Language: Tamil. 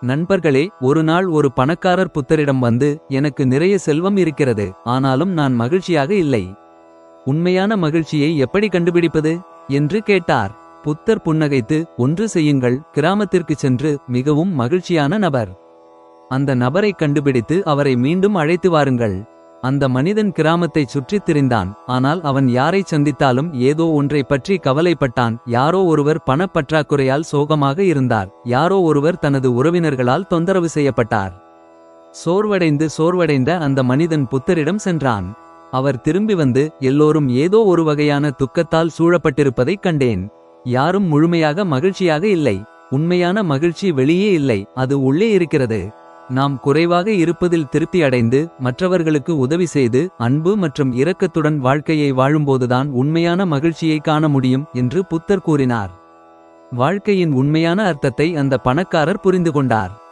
நண்பர்களே, ஒரு நாள் ஒரு பணக்காரர் புத்தரிடம் வந்து, எனக்கு நிறைய செல்வம் இருக்கிறது, ஆனாலும் நான் மகிழ்ச்சியாக இல்லை. உண்மையான மகிழ்ச்சியை எப்படி கண்டுபிடிப்பது என்று கேட்டார். புத்தர் புன்னகைத்து, ஒன்று செய்யுங்கள், கிராமத்திற்குச் சென்று மிகவும் மகிழ்ச்சியான நபர். அந்த நபரைக் கண்டுபிடித்து அவரை மீண்டும் அழைத்து வாருங்கள். அந்த மனிதன் கிராமத்தைச் சுற்றித் திரிந்தான். ஆனால் அவன் யாரைச் சந்தித்தாலும் ஏதோ ஒன்றைப் பற்றி கவலைப்பட்டான். யாரோ ஒருவர் பணப்பற்றாக்குறையால் சோகமாக இருந்தார். யாரோ ஒருவர் தனது உறவினர்களால் தொந்தரவு செய்யப்பட்டார். சோர்வடைந்த அந்த மனிதன் புத்தரிடம் சென்றான். அவர் திரும்பி வந்து, எல்லோரும் ஏதோ ஒரு வகையான துக்கத்தால் சூழப்பட்டிருப்பதைக் கண்டேன். யாரும் முழுமையாக மகிழ்ச்சியாக இல்லை. உண்மையான மகிழ்ச்சி வெளியே இல்லை, அது உள்ளே இருக்கிறது. நாம் குறைவாக இருப்பதில் திருப்தி அடைந்து, மற்றவர்களுக்கு உதவி செய்து, அன்பு மற்றும் இரக்கத்துடன் வாழ்க்கையை வாழும்போதுதான் உண்மையான மகிழ்ச்சியை காண முடியும் என்று புத்தர் கூறினார். வாழ்க்கையின் உண்மையான அர்த்தத்தை அந்த பணக்காரர் புரிந்து கொண்டார்.